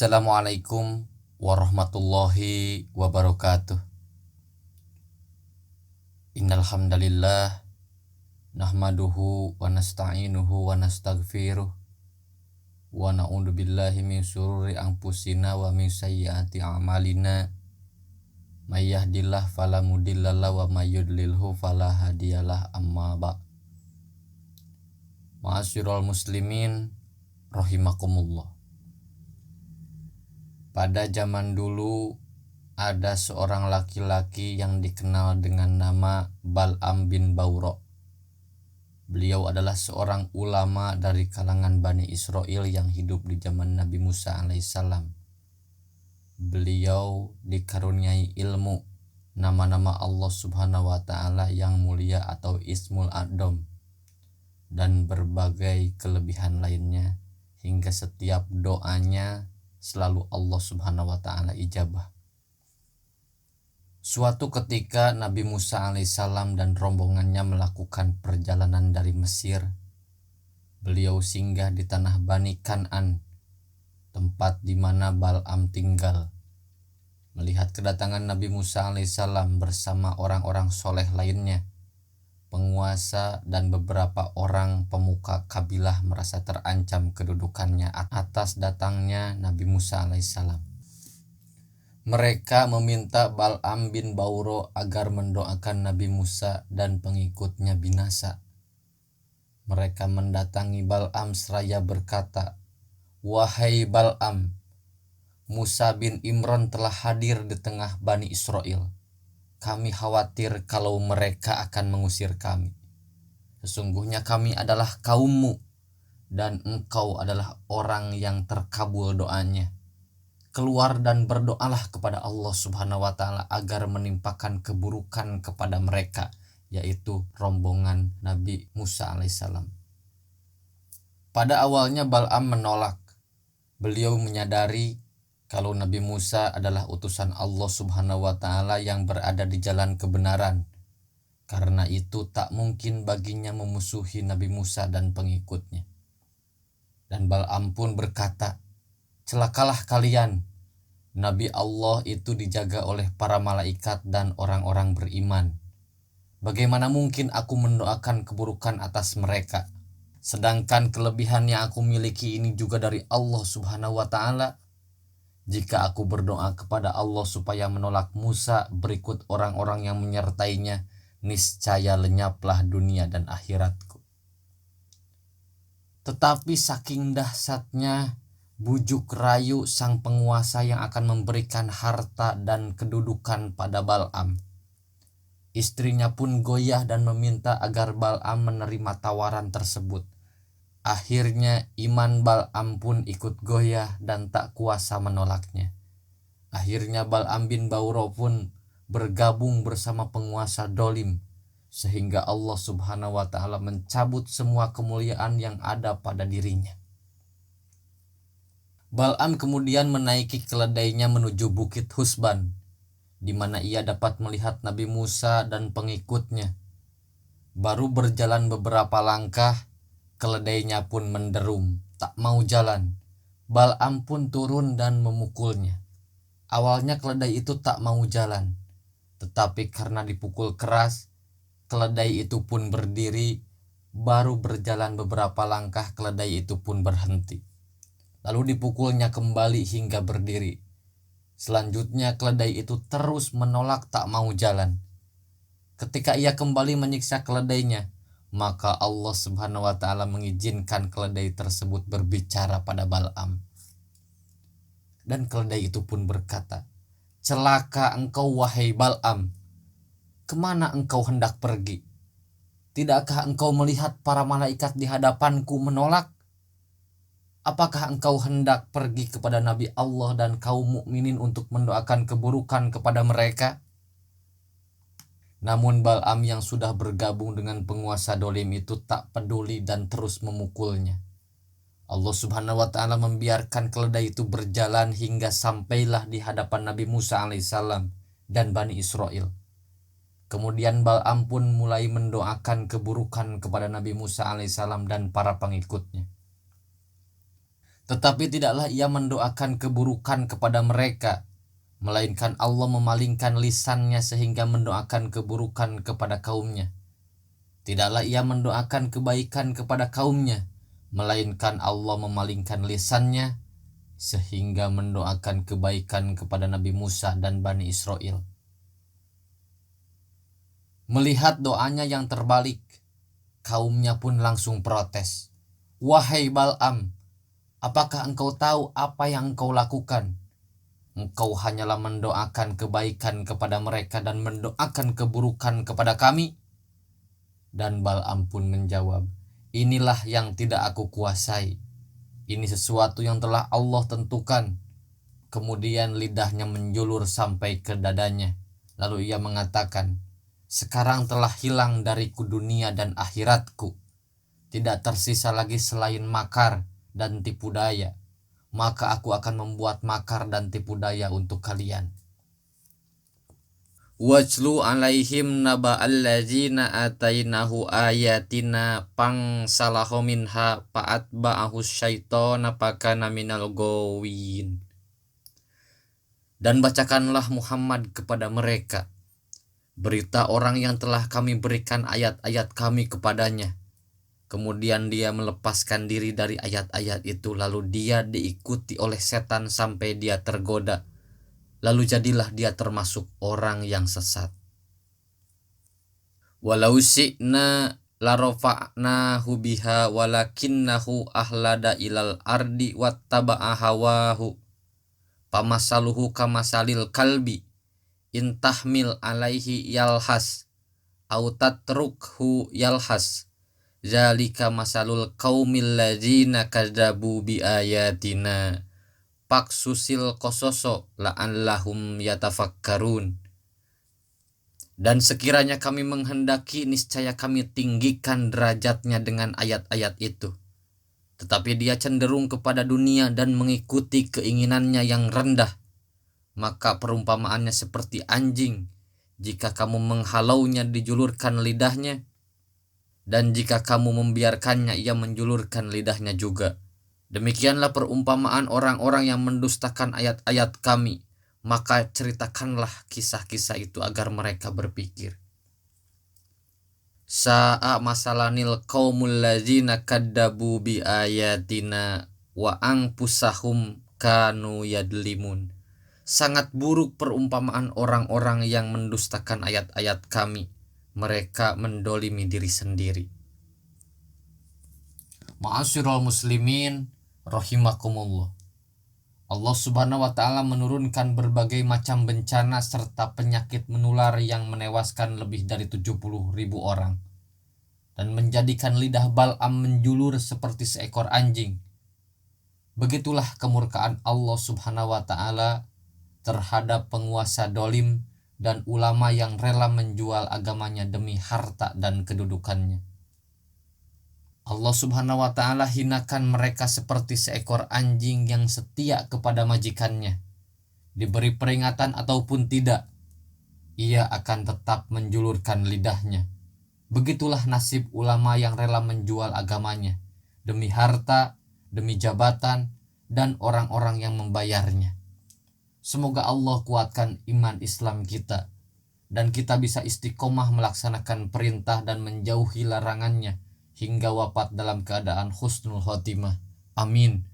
Assalamualaikum warahmatullahi wabarakatuh. Innal hamdalillah nahmaduhu wa nasta'inuhu wa nastaghfiruh wa na'udzu billahi min syururi anfusina wa min sayyiati a'malina. May yahdihillahu fala mudhillalah wa may yudlilhu fala hadiyalah. Amma ba'. Ma'asyiral muslimin rahimakumullah. Pada zaman dulu ada seorang laki-laki yang dikenal dengan nama Bal'am bin Bawra. Beliau adalah seorang ulama dari kalangan Bani Israel yang hidup di zaman Nabi Musa alaihissalam. Beliau dikaruniai ilmu, nama-nama Allah subhanahu wa ta'ala yang mulia atau Ismul A'dham, dan berbagai kelebihan lainnya, hingga setiap doanya selalu Allah subhanahu wa ta'ala ijabah. Suatu ketika Nabi Musa alaihissalam dan rombongannya melakukan perjalanan dari Mesir. Beliau singgah di tanah Bani Kan'an, tempat di mana Bal'am tinggal. Melihat kedatangan Nabi Musa alaihissalam bersama orang-orang soleh lainnya, penguasa dan beberapa orang pemuka kabilah merasa terancam kedudukannya atas datangnya Nabi Musa alaihissalam. Mereka meminta Bal'am bin Bawra agar mendoakan Nabi Musa dan pengikutnya binasa. Mereka mendatangi Bal'am seraya berkata, "Wahai Bal'am, Musa bin Imran telah hadir di tengah Bani Israel. Kami khawatir kalau mereka akan mengusir kami. Sesungguhnya kami adalah kaummu dan engkau adalah orang yang terkabul doanya. Keluar dan berdoalah kepada Allah subhanahu wa ta'ala agar menimpakan keburukan kepada mereka," yaitu rombongan Nabi Musa alaihissalam. Pada awalnya Bal'am menolak. Beliau menyadari kalau Nabi Musa adalah utusan Allah subhanahu wa ta'ala yang berada di jalan kebenaran. Karena itu tak mungkin baginya memusuhi Nabi Musa dan pengikutnya. Dan Bal'am pun berkata, "Celakalah kalian. Nabi Allah itu dijaga oleh para malaikat dan orang-orang beriman. Bagaimana mungkin aku mendoakan keburukan atas mereka? Sedangkan kelebihan yang aku miliki ini juga dari Allah subhanahu wa ta'ala. Jika aku berdoa kepada Allah supaya menolak Musa berikut orang-orang yang menyertainya, niscaya lenyaplah dunia dan akhiratku." Tetapi saking dahsyatnya bujuk rayu sang penguasa yang akan memberikan harta dan kedudukan pada Bal'am, istrinya pun goyah dan meminta agar Bal'am menerima tawaran tersebut. Akhirnya iman Bal'am pun ikut goyah dan tak kuasa menolaknya. Akhirnya Bal'am bin Bawra pun bergabung bersama penguasa dolim, sehingga Allah subhanahu wa ta'ala mencabut semua kemuliaan yang ada pada dirinya. Bal'am kemudian menaiki keledainya menuju Bukit Husban, di mana ia dapat melihat Nabi Musa dan pengikutnya. Baru berjalan beberapa langkah, keledainya pun menderum, tak mau jalan. Bal'am pun turun dan memukulnya. Awalnya keledai itu tak mau jalan, tetapi karena dipukul keras, keledai itu pun berdiri. Baru berjalan beberapa langkah, keledai itu pun berhenti. Lalu dipukulnya kembali hingga berdiri. Selanjutnya keledai itu terus menolak, tak mau jalan. Ketika ia kembali menyiksa keledainya, maka Allah subhanahu wa ta'ala mengizinkan keledai tersebut berbicara pada Bal'am. Dan keledai itu pun berkata, "Celaka engkau wahai Bal'am. Kemana engkau hendak pergi? Tidakkah engkau melihat para malaikat di hadapanku menolak? Apakah engkau hendak pergi kepada Nabi Allah dan kaum mukminin untuk mendoakan keburukan kepada mereka?" Namun Bal'am yang sudah bergabung dengan penguasa dolim itu tak peduli dan terus memukulnya. Allah subhanahu wa ta'ala membiarkan keledai itu berjalan hingga sampailah di hadapan Nabi Musa alaihissalam dan Bani Israel. Kemudian Bal'am pun mulai mendoakan keburukan kepada Nabi Musa alaihissalam dan para pengikutnya. Tetapi tidaklah ia mendoakan keburukan kepada mereka, melainkan Allah memalingkan lisannya sehingga mendoakan keburukan kepada kaumnya. Tidaklah ia mendoakan kebaikan kepada kaumnya, melainkan Allah memalingkan lisannya sehingga mendoakan kebaikan kepada Nabi Musa dan Bani Israel. Melihat doanya yang terbalik, kaumnya pun langsung protes. Wahai Bal'am, apakah engkau tahu apa yang engkau lakukan? Engkau hanyalah mendoakan kebaikan kepada mereka dan mendoakan keburukan kepada kami. Dan Bal'am pun menjawab, inilah yang tidak aku kuasai. Ini sesuatu yang telah Allah tentukan. Kemudian lidahnya menjulur sampai ke dadanya. Lalu ia mengatakan, sekarang telah hilang dariku dunia dan akhiratku. Tidak tersisa lagi selain makar dan tipu daya. Maka aku akan membuat makar dan tipu daya untuk kalian. Wajlu alaihim naba'al ladzina atainahu ayatina pangsalahu minha fa'atba'ahu syaitana fakana minal gawin. Dan bacakanlah Muhammad kepada mereka berita orang yang telah kami berikan ayat-ayat kami kepadanya. Kemudian dia melepaskan diri dari ayat-ayat itu, lalu dia diikuti oleh setan sampai dia tergoda. Lalu jadilah dia termasuk orang yang sesat. Walau syi'na larafa'nahu biha walakinnahu ahlada ilal ardi wattaba'a hawahu. Pamasaluhu kamasalil kalbi intahmil alaihi yalhas au tatrukhu yalhas. Zalika masalul qaumil ladzina kadzabu bi ayatina. Paksusil kososo la'allahum yatafakkarun. Dan sekiranya kami menghendaki, niscaya kami tinggikan derajatnya dengan ayat-ayat itu. Tetapi dia cenderung kepada dunia dan mengikuti keinginannya yang rendah. Maka perumpamaannya seperti anjing. Jika kamu menghalaunya, dijulurkan lidahnya. Dan jika kamu membiarkannya, ia menjulurkan lidahnya juga. Demikianlah perumpamaan orang-orang yang mendustakan ayat-ayat kami. Maka ceritakanlah kisah-kisah itu agar mereka berpikir. Sa'a masalanil qaumul ladzina kaddabu bi ayatina wa anfusahum kanu yadlimun. Sangat buruk perumpamaan orang-orang yang mendustakan ayat-ayat kami. Mereka mendolimi diri sendiri. Ma'asyiral muslimin rahimakumullah. Allah Subhanahu wa ta'ala menurunkan berbagai macam bencana serta penyakit menular yang menewaskan lebih dari 70.000 orang dan menjadikan lidah Bal'am menjulur seperti seekor anjing. Begitulah kemurkaan Allah Subhanahu wa ta'ala terhadap penguasa dolim dan ulama yang rela menjual agamanya demi harta dan kedudukannya. Allah Subhanahu wa ta'ala hinakan mereka seperti seekor anjing yang setia kepada majikannya. Diberi peringatan ataupun tidak, ia akan tetap menjulurkan lidahnya. Begitulah nasib ulama yang rela menjual agamanya demi harta, demi jabatan, dan orang-orang yang membayarnya. Semoga Allah kuatkan iman Islam kita dan kita bisa istiqomah melaksanakan perintah dan menjauhi larangannya hingga wafat dalam keadaan husnul khotimah. Amin.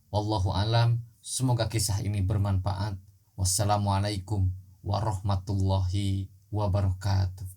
Wallahu alam. Semoga kisah ini bermanfaat. Wassalamualaikum warahmatullahi wabarakatuh.